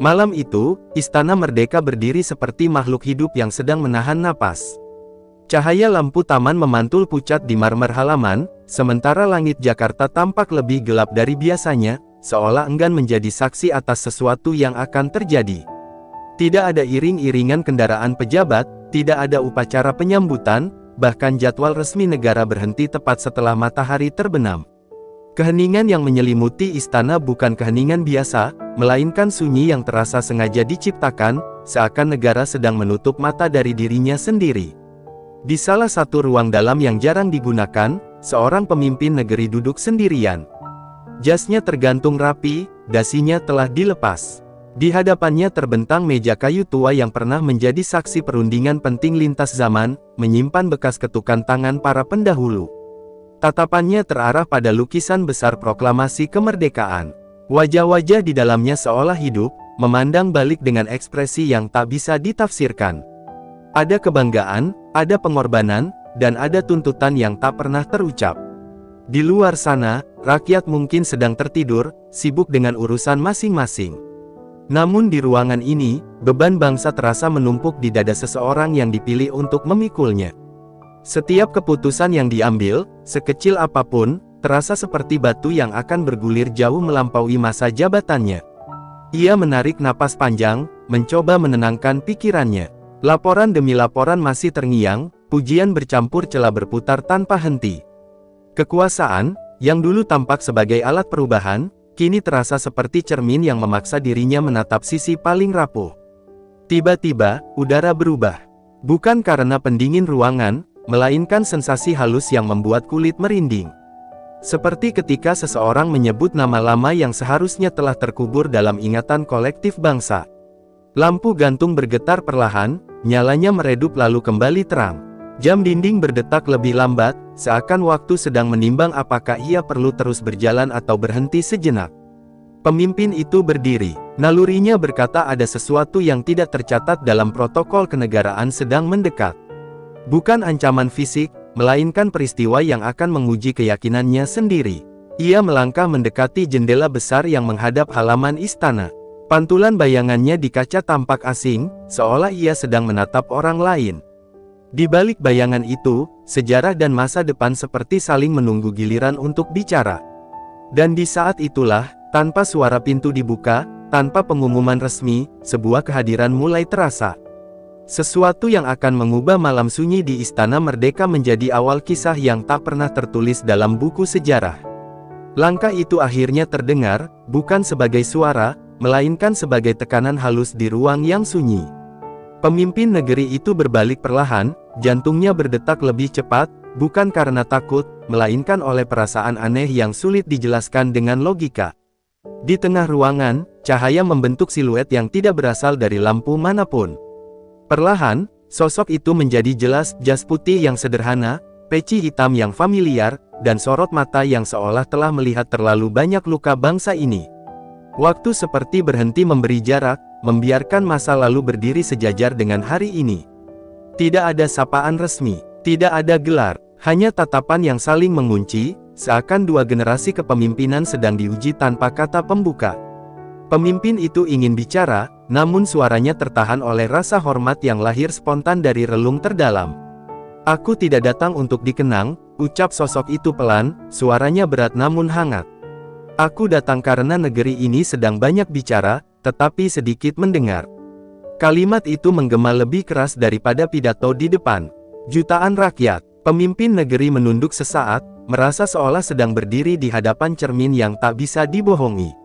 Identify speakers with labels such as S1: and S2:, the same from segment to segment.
S1: Malam itu, Istana Merdeka berdiri seperti makhluk hidup yang sedang menahan napas. Cahaya lampu taman memantul pucat di marmer halaman, sementara langit Jakarta tampak lebih gelap dari biasanya, seolah enggan menjadi saksi atas sesuatu yang akan terjadi. Tidak ada iring-iringan kendaraan pejabat, tidak ada upacara penyambutan, bahkan jadwal resmi negara berhenti tepat setelah matahari terbenam. Keheningan yang menyelimuti istana bukan keheningan biasa, melainkan sunyi yang terasa sengaja diciptakan, seakan negara sedang menutup mata dari dirinya sendiri. Di salah satu ruang dalam yang jarang digunakan, seorang pemimpin negeri duduk sendirian. Jasnya tergantung rapi, dasinya telah dilepas. Di hadapannya terbentang meja kayu tua yang pernah menjadi saksi perundingan penting lintas zaman, menyimpan bekas ketukan tangan para pendahulu. Tatapannya terarah pada lukisan besar proklamasi kemerdekaan. Wajah-wajah di dalamnya seolah hidup, memandang balik dengan ekspresi yang tak bisa ditafsirkan. Ada kebanggaan, ada pengorbanan, dan ada tuntutan yang tak pernah terucap. Di luar sana, rakyat mungkin sedang tertidur, sibuk dengan urusan masing-masing. Namun di ruangan ini, beban bangsa terasa menumpuk di dada seseorang yang dipilih untuk memikulnya. Setiap keputusan yang diambil, sekecil apapun, terasa seperti batu yang akan bergulir jauh melampaui masa jabatannya. Ia menarik napas panjang, mencoba menenangkan pikirannya. Laporan demi laporan masih terngiang, pujian bercampur cela berputar tanpa henti. Kekuasaan, yang dulu tampak sebagai alat perubahan, kini terasa seperti cermin yang memaksa dirinya menatap sisi paling rapuh. Tiba-tiba, udara berubah. Bukan karena pendingin ruangan, melainkan sensasi halus yang membuat kulit merinding. Seperti ketika seseorang menyebut nama lama yang seharusnya telah terkubur dalam ingatan kolektif bangsa. Lampu gantung bergetar perlahan, nyalanya meredup lalu kembali terang. Jam dinding berdetak lebih lambat, seakan waktu sedang menimbang apakah ia perlu terus berjalan atau berhenti sejenak. Pemimpin itu berdiri. Nalurinya berkata ada sesuatu yang tidak tercatat dalam protokol kenegaraan sedang mendekat. Bukan ancaman fisik, melainkan peristiwa yang akan menguji keyakinannya sendiri. Ia melangkah mendekati jendela besar yang menghadap halaman istana. Pantulan bayangannya di kaca tampak asing, seolah ia sedang menatap orang lain. Di balik bayangan itu, sejarah dan masa depan seperti saling menunggu giliran untuk bicara. Dan di saat itulah, tanpa suara pintu dibuka, tanpa pengumuman resmi, sebuah kehadiran mulai terasa. Sesuatu yang akan mengubah malam sunyi di Istana Merdeka menjadi awal kisah yang tak pernah tertulis dalam buku sejarah. Langkah itu akhirnya terdengar, bukan sebagai suara, melainkan sebagai tekanan halus di ruang yang sunyi. Pemimpin negeri itu berbalik perlahan, jantungnya berdetak lebih cepat, bukan karena takut, melainkan oleh perasaan aneh yang sulit dijelaskan dengan logika. Di tengah ruangan, cahaya membentuk siluet yang tidak berasal dari lampu manapun. Perlahan, sosok itu menjadi jelas, jas putih yang sederhana, peci hitam yang familiar, dan sorot mata yang seolah telah melihat terlalu banyak luka bangsa ini. Waktu seperti berhenti memberi jarak, membiarkan masa lalu berdiri sejajar dengan hari ini. Tidak ada sapaan resmi, tidak ada gelar, hanya tatapan yang saling mengunci, seakan dua generasi kepemimpinan sedang diuji tanpa kata pembuka. Pemimpin itu ingin bicara, namun suaranya tertahan oleh rasa hormat yang lahir spontan dari relung terdalam. "Aku tidak datang untuk dikenang," ucap sosok itu pelan, suaranya berat namun hangat. "Aku datang karena negeri ini sedang banyak bicara, tetapi sedikit mendengar." Kalimat itu menggema lebih keras daripada pidato di depan jutaan rakyat. Pemimpin negeri menunduk sesaat, merasa seolah sedang berdiri di hadapan cermin yang tak bisa dibohongi.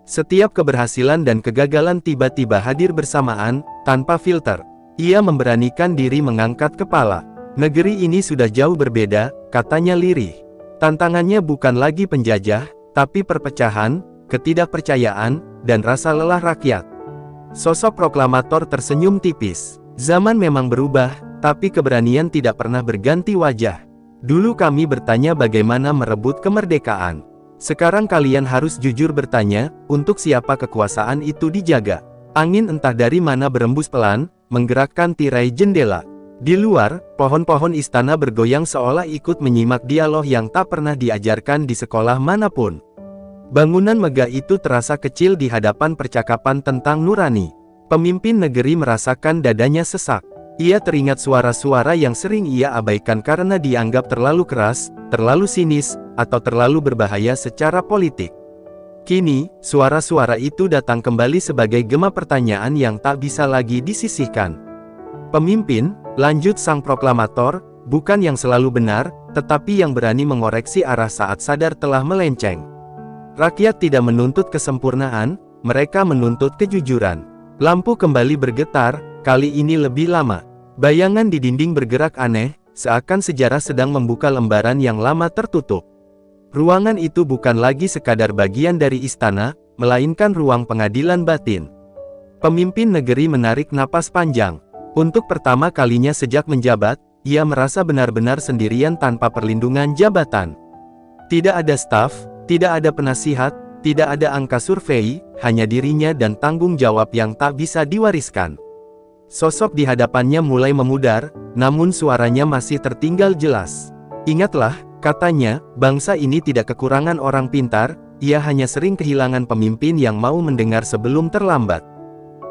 S1: Setiap keberhasilan dan kegagalan tiba-tiba hadir bersamaan, tanpa filter. Ia memberanikan diri mengangkat kepala. "Negeri ini sudah jauh berbeda," katanya lirih. "Tantangannya bukan lagi penjajah, tapi perpecahan, ketidakpercayaan, dan rasa lelah rakyat." Sosok proklamator tersenyum tipis. "Zaman memang berubah, tapi keberanian tidak pernah berganti wajah. Dulu kami bertanya bagaimana merebut kemerdekaan. Sekarang kalian harus jujur bertanya, untuk siapa kekuasaan itu dijaga." Angin entah dari mana berembus pelan, menggerakkan tirai jendela. Di luar, pohon-pohon istana bergoyang seolah ikut menyimak dialog yang tak pernah diajarkan di sekolah manapun. Bangunan megah itu terasa kecil di hadapan percakapan tentang nurani. Pemimpin negeri merasakan dadanya sesak. Ia teringat suara-suara yang sering ia abaikan karena dianggap terlalu keras, terlalu sinis, atau terlalu berbahaya secara politik. Kini, suara-suara itu datang kembali sebagai gema pertanyaan yang tak bisa lagi disisihkan. Pemimpin, lanjut sang proklamator, bukan yang selalu benar, tetapi yang berani mengoreksi arah saat sadar telah melenceng. Rakyat tidak menuntut kesempurnaan, mereka menuntut kejujuran. Lampu kembali bergetar, kali ini lebih lama. Bayangan di dinding bergerak aneh, seakan sejarah sedang membuka lembaran yang lama tertutup. Ruangan itu bukan lagi sekadar bagian dari istana, melainkan ruang pengadilan batin. Pemimpin negeri menarik napas panjang. Untuk pertama kalinya sejak menjabat, ia merasa benar-benar sendirian tanpa perlindungan jabatan. Tidak ada staf, tidak ada penasihat, tidak ada angka survei, hanya dirinya dan tanggung jawab yang tak bisa diwariskan. Sosok di hadapannya mulai memudar, namun suaranya masih tertinggal jelas. Ingatlah, katanya, bangsa ini tidak kekurangan orang pintar, ia hanya sering kehilangan pemimpin yang mau mendengar sebelum terlambat.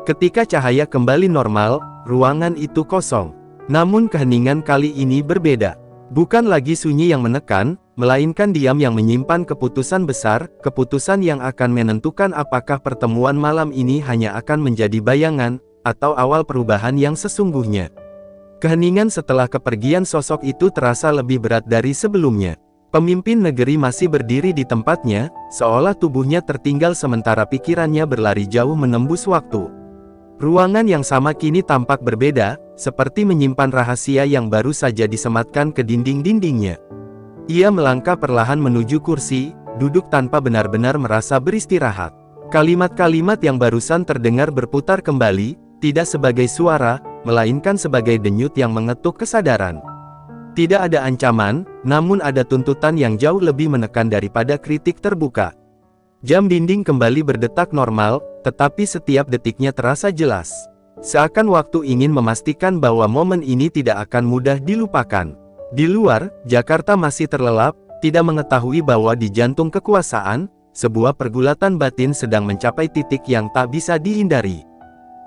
S1: Ketika cahaya kembali normal, ruangan itu kosong. Namun keheningan kali ini berbeda. Bukan lagi sunyi yang menekan, melainkan diam yang menyimpan keputusan besar, keputusan yang akan menentukan apakah pertemuan malam ini hanya akan menjadi bayangan, atau awal perubahan yang sesungguhnya. Keheningan setelah kepergian sosok itu terasa lebih berat dari sebelumnya. Pemimpin negeri masih berdiri di tempatnya, seolah tubuhnya tertinggal sementara pikirannya berlari jauh menembus waktu. Ruangan yang sama kini tampak berbeda, seperti menyimpan rahasia yang baru saja disematkan ke dinding-dindingnya. Ia melangkah perlahan menuju kursi, duduk tanpa benar-benar merasa beristirahat. Kalimat-kalimat yang barusan terdengar berputar kembali, tidak sebagai suara, melainkan sebagai denyut yang mengetuk kesadaran. Tidak ada ancaman, namun ada tuntutan yang jauh lebih menekan daripada kritik terbuka. Jam dinding kembali berdetak normal, tetapi setiap detiknya terasa jelas. Seakan waktu ingin memastikan bahwa momen ini tidak akan mudah dilupakan. Di luar, Jakarta masih terlelap, tidak mengetahui bahwa di jantung kekuasaan, sebuah pergulatan batin sedang mencapai titik yang tak bisa dihindari.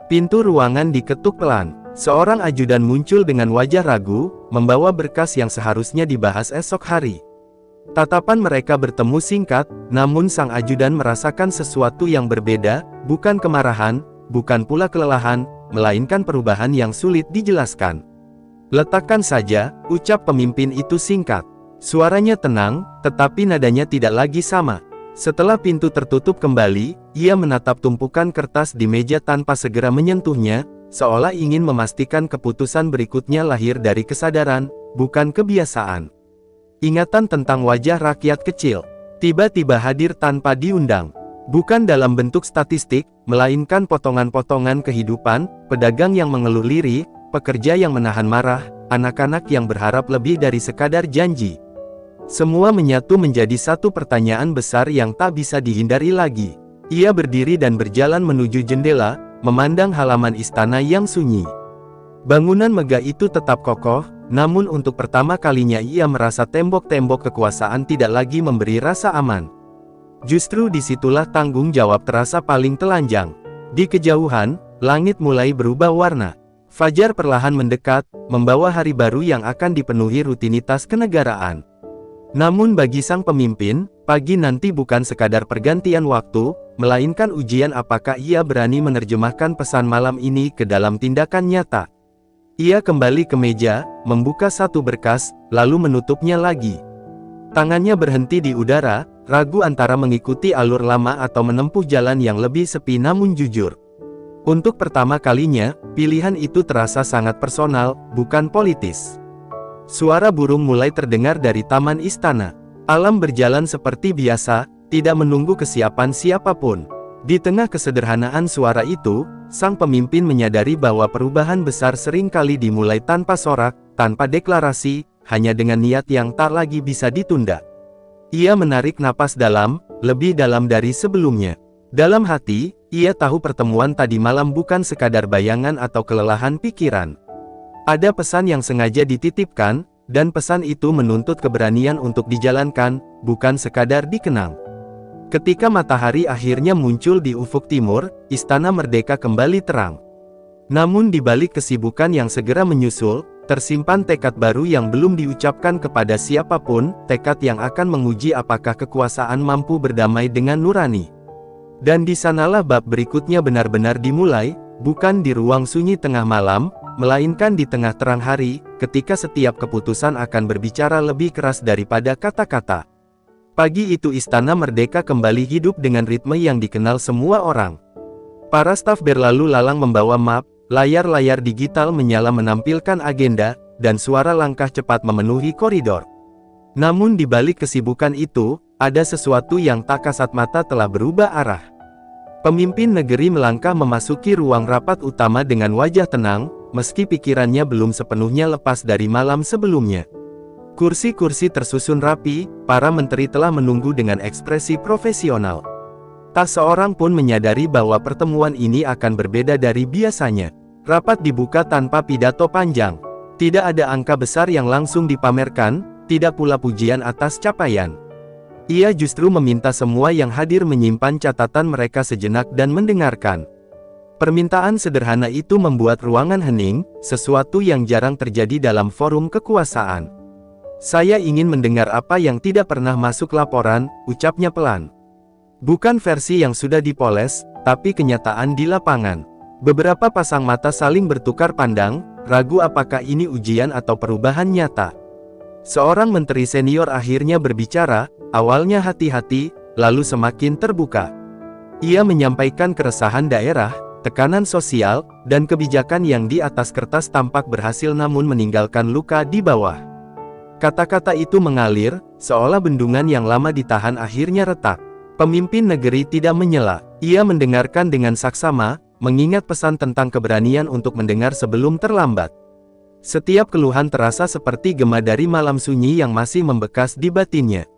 S1: Pintu ruangan diketuk pelan. Seorang ajudan muncul dengan wajah ragu, membawa berkas yang seharusnya dibahas esok hari. Tatapan mereka bertemu singkat, namun sang ajudan merasakan sesuatu yang berbeda, bukan kemarahan, bukan pula kelelahan, melainkan perubahan yang sulit dijelaskan. "Letakkan saja," ucap pemimpin itu singkat. Suaranya tenang, tetapi nadanya tidak lagi sama. Setelah pintu tertutup kembali, ia menatap tumpukan kertas di meja tanpa segera menyentuhnya, seolah ingin memastikan keputusan berikutnya lahir dari kesadaran, bukan kebiasaan. Ingatan tentang wajah rakyat kecil, tiba-tiba hadir tanpa diundang. Bukan dalam bentuk statistik, melainkan potongan-potongan kehidupan, pedagang yang mengeluh lirih, pekerja yang menahan marah, anak-anak yang berharap lebih dari sekadar janji. Semua menyatu menjadi satu pertanyaan besar yang tak bisa dihindari lagi. Ia berdiri dan berjalan menuju jendela, memandang halaman istana yang sunyi. Bangunan megah itu tetap kokoh, namun untuk pertama kalinya ia merasa tembok-tembok kekuasaan tidak lagi memberi rasa aman. Justru disitulah tanggung jawab terasa paling telanjang. Di kejauhan, langit mulai berubah warna. Fajar perlahan mendekat, membawa hari baru yang akan dipenuhi rutinitas kenegaraan. Namun bagi sang pemimpin, pagi nanti bukan sekadar pergantian waktu, melainkan ujian apakah ia berani menerjemahkan pesan malam ini ke dalam tindakan nyata. Ia kembali ke meja, membuka satu berkas, lalu menutupnya lagi. Tangannya berhenti di udara, ragu antara mengikuti alur lama atau menempuh jalan yang lebih sepi namun jujur. Untuk pertama kalinya, pilihan itu terasa sangat personal, bukan politis. Suara burung mulai terdengar dari taman istana. Alam berjalan seperti biasa, tidak menunggu kesiapan siapapun. Di tengah kesederhanaan suara itu, sang pemimpin menyadari bahwa perubahan besar sering kali dimulai tanpa sorak, tanpa deklarasi, hanya dengan niat yang tak lagi bisa ditunda. Ia menarik napas dalam, lebih dalam dari sebelumnya. Dalam hati, ia tahu pertemuan tadi malam bukan sekadar bayangan atau kelelahan pikiran. Ada pesan yang sengaja dititipkan, dan pesan itu menuntut keberanian untuk dijalankan, bukan sekadar dikenang. Ketika matahari akhirnya muncul di ufuk timur, Istana Merdeka kembali terang. Namun di balik kesibukan yang segera menyusul, tersimpan tekad baru yang belum diucapkan kepada siapapun, tekad yang akan menguji apakah kekuasaan mampu berdamai dengan nurani. Dan di sanalah bab berikutnya benar-benar dimulai, bukan di ruang sunyi tengah malam, melainkan di tengah terang hari, ketika setiap keputusan akan berbicara lebih keras daripada kata-kata. Pagi itu Istana Merdeka kembali hidup dengan ritme yang dikenal semua orang. Para staf berlalu lalang membawa map, layar-layar digital menyala menampilkan agenda, dan suara langkah cepat memenuhi koridor. Namun di balik kesibukan itu, ada sesuatu yang tak kasat mata telah berubah arah. Pemimpin negeri melangkah memasuki ruang rapat utama dengan wajah tenang, meski pikirannya belum sepenuhnya lepas dari malam sebelumnya. Kursi-kursi tersusun rapi, para menteri telah menunggu dengan ekspresi profesional. Tak seorang pun menyadari bahwa pertemuan ini akan berbeda dari biasanya. Rapat dibuka tanpa pidato panjang. Tidak ada angka besar yang langsung dipamerkan, tidak pula pujian atas capaian. Ia justru meminta semua yang hadir menyimpan catatan mereka sejenak dan mendengarkan. Permintaan sederhana itu membuat ruangan hening, sesuatu yang jarang terjadi dalam forum kekuasaan. Saya ingin mendengar apa yang tidak pernah masuk laporan, ucapnya pelan. Bukan versi yang sudah dipoles, tapi kenyataan di lapangan. Beberapa pasang mata saling bertukar pandang, ragu apakah ini ujian atau perubahan nyata. Seorang menteri senior akhirnya berbicara, awalnya hati-hati, lalu semakin terbuka. Ia menyampaikan keresahan daerah, tekanan sosial, dan kebijakan yang di atas kertas tampak berhasil namun meninggalkan luka di bawah. Kata-kata itu mengalir, seolah bendungan yang lama ditahan akhirnya retak. Pemimpin negeri tidak menyela. Ia mendengarkan dengan saksama, mengingat pesan tentang keberanian untuk mendengar sebelum terlambat. Setiap keluhan terasa seperti gema dari malam sunyi yang masih membekas di batinnya.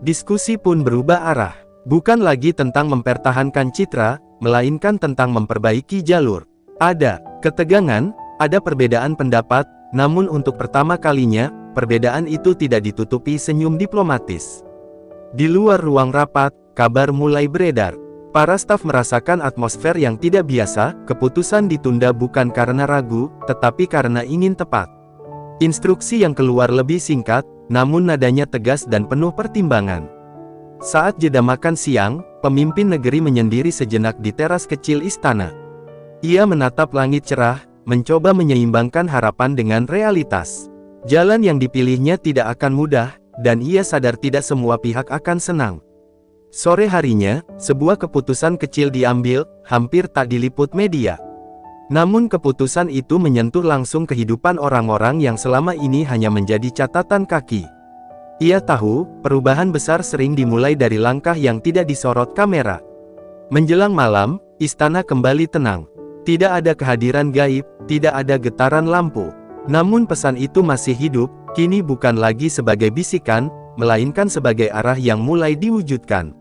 S1: Diskusi pun berubah arah. Bukan lagi tentang mempertahankan citra, melainkan tentang memperbaiki jalur. Ada ketegangan, ada perbedaan pendapat, namun untuk pertama kalinya, perbedaan itu tidak ditutupi senyum diplomatis. Di luar ruang rapat, kabar mulai beredar. Para staf merasakan atmosfer yang tidak biasa, keputusan ditunda bukan karena ragu, tetapi karena ingin tepat. Instruksi yang keluar lebih singkat, namun nadanya tegas dan penuh pertimbangan. Saat jeda makan siang, pemimpin negeri menyendiri sejenak di teras kecil istana. Ia menatap langit cerah, mencoba menyeimbangkan harapan dengan realitas. Jalan yang dipilihnya tidak akan mudah, dan ia sadar tidak semua pihak akan senang. Sore harinya, sebuah keputusan kecil diambil, hampir tak diliput media. Namun keputusan itu menyentuh langsung kehidupan orang-orang yang selama ini hanya menjadi catatan kaki. Ia tahu, perubahan besar sering dimulai dari langkah yang tidak disorot kamera. Menjelang malam, istana kembali tenang. Tidak ada kehadiran gaib, tidak ada getaran lampu. Namun pesan itu masih hidup, kini bukan lagi sebagai bisikan, melainkan sebagai arah yang mulai diwujudkan.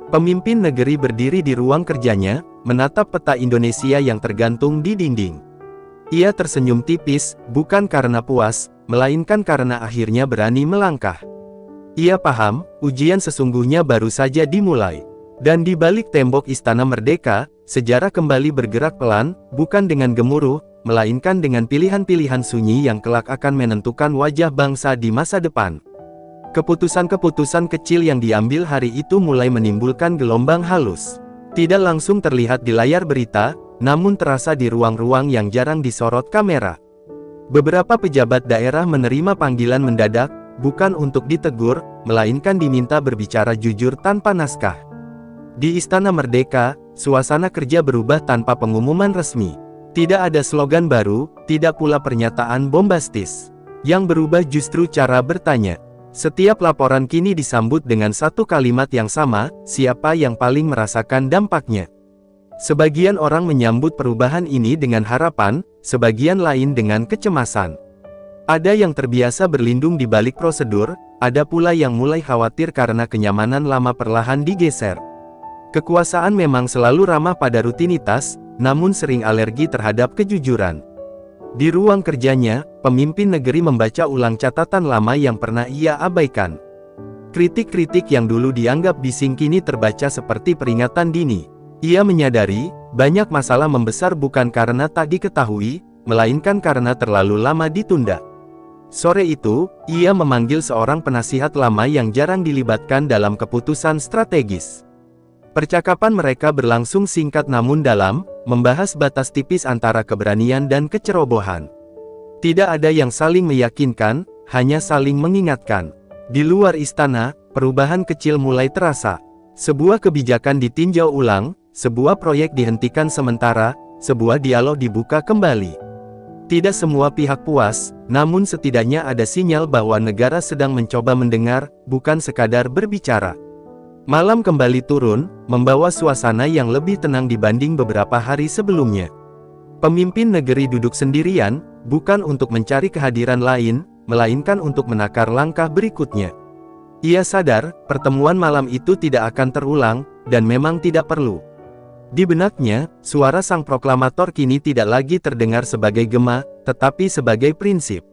S1: Pemimpin negeri berdiri di ruang kerjanya, menatap peta Indonesia yang tergantung di dinding. Ia tersenyum tipis, bukan karena puas, melainkan karena akhirnya berani melangkah. Ia paham, ujian sesungguhnya baru saja dimulai. Dan di balik tembok Istana Merdeka, sejarah kembali bergerak pelan, bukan dengan gemuruh, melainkan dengan pilihan-pilihan sunyi yang kelak akan menentukan wajah bangsa di masa depan. Keputusan-keputusan kecil yang diambil hari itu mulai menimbulkan gelombang halus. Tidak langsung terlihat di layar berita, namun terasa di ruang-ruang yang jarang disorot kamera. Beberapa pejabat daerah menerima panggilan mendadak, bukan untuk ditegur, melainkan diminta berbicara jujur tanpa naskah. Di Istana Merdeka, suasana kerja berubah tanpa pengumuman resmi. Tidak ada slogan baru, tidak pula pernyataan bombastis. Yang berubah justru cara bertanya. Setiap laporan kini disambut dengan satu kalimat yang sama, siapa yang paling merasakan dampaknya. Sebagian orang menyambut perubahan ini dengan harapan, sebagian lain dengan kecemasan. Ada yang terbiasa berlindung di balik prosedur, ada pula yang mulai khawatir karena kenyamanan lama perlahan digeser. Kekuasaan memang selalu ramah pada rutinitas, namun sering alergi terhadap kejujuran. Di ruang kerjanya, pemimpin negeri membaca ulang catatan lama yang pernah ia abaikan. Kritik-kritik yang dulu dianggap bising kini terbaca seperti peringatan dini. Ia menyadari, banyak masalah membesar bukan karena tak diketahui, melainkan karena terlalu lama ditunda. Sore itu, ia memanggil seorang penasihat lama yang jarang dilibatkan dalam keputusan strategis. Percakapan mereka berlangsung singkat namun dalam, membahas batas tipis antara keberanian dan kecerobohan. Tidak ada yang saling meyakinkan, hanya saling mengingatkan. Di luar istana, perubahan kecil mulai terasa. Sebuah kebijakan ditinjau ulang, sebuah proyek dihentikan sementara, sebuah dialog dibuka kembali. Tidak semua pihak puas, namun setidaknya ada sinyal bahwa negara sedang mencoba mendengar, bukan sekadar berbicara. Malam kembali turun, membawa suasana yang lebih tenang dibanding beberapa hari sebelumnya. Pemimpin negeri duduk sendirian, bukan untuk mencari kehadiran lain, melainkan untuk menakar langkah berikutnya. Ia sadar, pertemuan malam itu tidak akan terulang, dan memang tidak perlu. Di benaknya, suara sang proklamator kini tidak lagi terdengar sebagai gema, tetapi sebagai prinsip.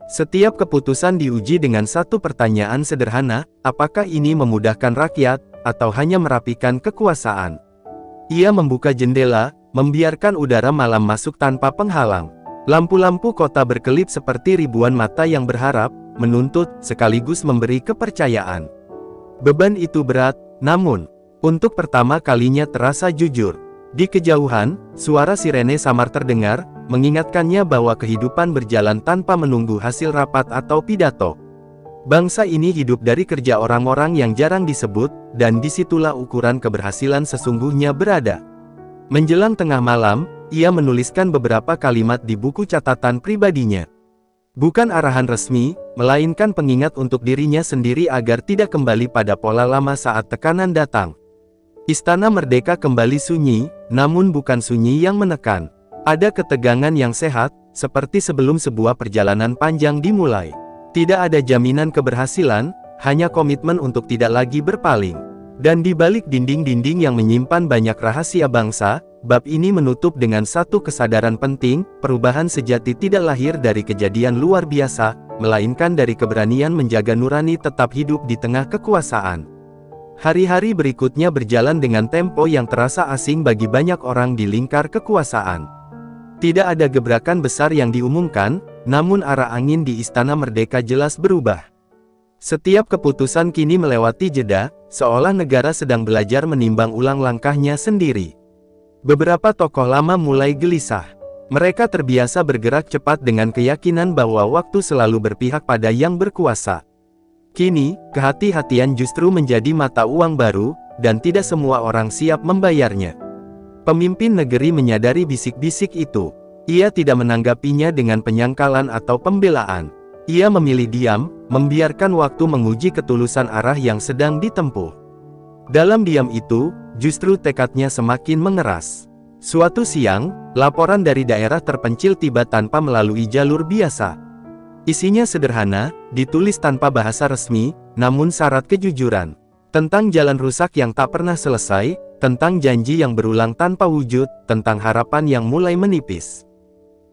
S1: Setiap keputusan diuji dengan satu pertanyaan sederhana, apakah ini memudahkan rakyat, atau hanya merapikan kekuasaan? Ia membuka jendela, membiarkan udara malam masuk tanpa penghalang. Lampu-lampu kota berkelip seperti ribuan mata yang berharap, menuntut, sekaligus memberi kepercayaan. Beban itu berat, namun untuk pertama kalinya terasa jujur. Di kejauhan, suara sirene samar terdengar, mengingatkannya bahwa kehidupan berjalan tanpa menunggu hasil rapat atau pidato. Bangsa ini hidup dari kerja orang-orang yang jarang disebut, dan disitulah ukuran keberhasilan sesungguhnya berada. Menjelang tengah malam, ia menuliskan beberapa kalimat di buku catatan pribadinya. Bukan arahan resmi, melainkan pengingat untuk dirinya sendiri agar tidak kembali pada pola lama saat tekanan datang. Istana Merdeka kembali sunyi, namun bukan sunyi yang menekan. Ada ketegangan yang sehat, seperti sebelum sebuah perjalanan panjang dimulai. Tidak ada jaminan keberhasilan, hanya komitmen untuk tidak lagi berpaling. Dan di balik dinding-dinding yang menyimpan banyak rahasia bangsa, bab ini menutup dengan satu kesadaran penting, perubahan sejati tidak lahir dari kejadian luar biasa, melainkan dari keberanian menjaga nurani tetap hidup di tengah kekuasaan. Hari-hari berikutnya berjalan dengan tempo yang terasa asing bagi banyak orang di lingkar kekuasaan. Tidak ada gebrakan besar yang diumumkan, namun arah angin di Istana Merdeka jelas berubah. Setiap keputusan kini melewati jeda, seolah negara sedang belajar menimbang ulang langkahnya sendiri. Beberapa tokoh lama mulai gelisah. Mereka terbiasa bergerak cepat dengan keyakinan bahwa waktu selalu berpihak pada yang berkuasa. Kini, kehati-hatian justru menjadi mata uang baru, dan tidak semua orang siap membayarnya. Pemimpin negeri menyadari bisik-bisik itu. Ia tidak menanggapinya dengan penyangkalan atau pembelaan. Ia memilih diam, membiarkan waktu menguji ketulusan arah yang sedang ditempuh. Dalam diam itu, justru tekadnya semakin mengeras. Suatu siang, laporan dari daerah terpencil tiba tanpa melalui jalur biasa. Isinya sederhana, ditulis tanpa bahasa resmi, namun syarat kejujuran. Tentang jalan rusak yang tak pernah selesai, tentang janji yang berulang tanpa wujud, tentang harapan yang mulai menipis.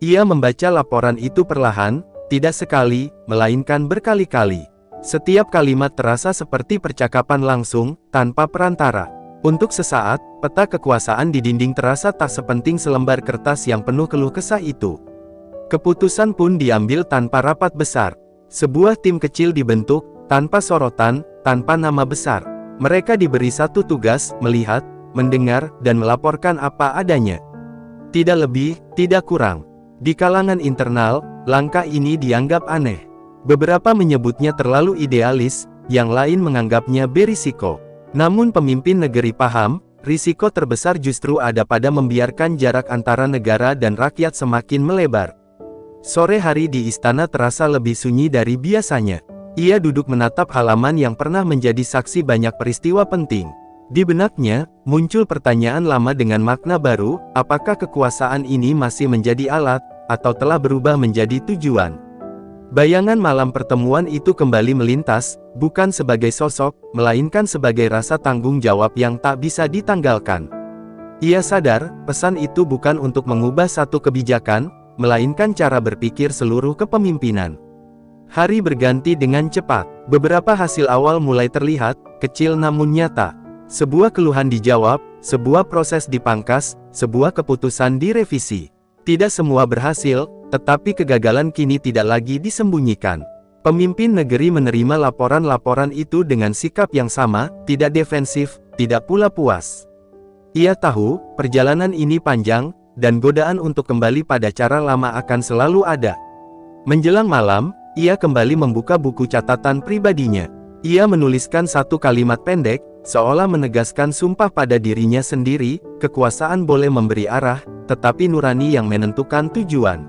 S1: Ia membaca laporan itu perlahan, tidak sekali, melainkan berkali-kali. Setiap kalimat terasa seperti percakapan langsung, tanpa perantara. Untuk sesaat, peta kekuasaan di dinding terasa tak sepenting selembar kertas yang penuh keluh kesah itu. Keputusan pun diambil tanpa rapat besar. Sebuah tim kecil dibentuk, tanpa sorotan, tanpa nama besar. Mereka diberi satu tugas, melihat, mendengar, dan melaporkan apa adanya. Tidak lebih, tidak kurang. Di kalangan internal, langkah ini dianggap aneh. Beberapa menyebutnya terlalu idealis, yang lain menganggapnya berisiko. Namun pemimpin negeri paham, risiko terbesar justru ada pada membiarkan jarak antara negara dan rakyat semakin melebar. Sore hari di istana terasa lebih sunyi dari biasanya. Ia duduk menatap halaman yang pernah menjadi saksi banyak peristiwa penting. Di benaknya, muncul pertanyaan lama dengan makna baru, apakah kekuasaan ini masih menjadi alat, atau telah berubah menjadi tujuan? Bayangan malam pertemuan itu kembali melintas, bukan sebagai sosok, melainkan sebagai rasa tanggung jawab yang tak bisa ditanggalkan. Ia sadar, pesan itu bukan untuk mengubah satu kebijakan, melainkan cara berpikir seluruh kepemimpinan. Hari berganti dengan cepat. Beberapa hasil awal mulai terlihat, kecil namun nyata. Sebuah keluhan dijawab, sebuah proses dipangkas, sebuah keputusan direvisi. Tidak semua berhasil, tetapi kegagalan kini tidak lagi disembunyikan. Pemimpin negeri menerima laporan-laporan itu dengan sikap yang sama, tidak defensif, tidak pula puas. Ia tahu, perjalanan ini panjang, dan godaan untuk kembali pada cara lama akan selalu ada. Menjelang malam, ia kembali membuka buku catatan pribadinya. Ia menuliskan satu kalimat pendek, seolah menegaskan sumpah pada dirinya sendiri, kekuasaan boleh memberi arah, tetapi nurani yang menentukan tujuan.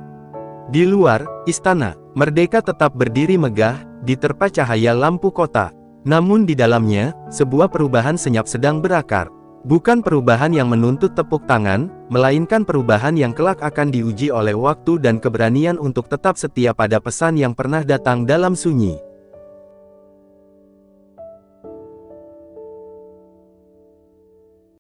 S1: Di luar istana, Merdeka tetap berdiri megah, diterpa cahaya lampu kota. Namun di dalamnya, sebuah perubahan senyap sedang berakar. Bukan perubahan yang menuntut tepuk tangan, melainkan perubahan yang kelak akan diuji oleh waktu dan keberanian untuk tetap setia pada pesan yang pernah datang dalam sunyi.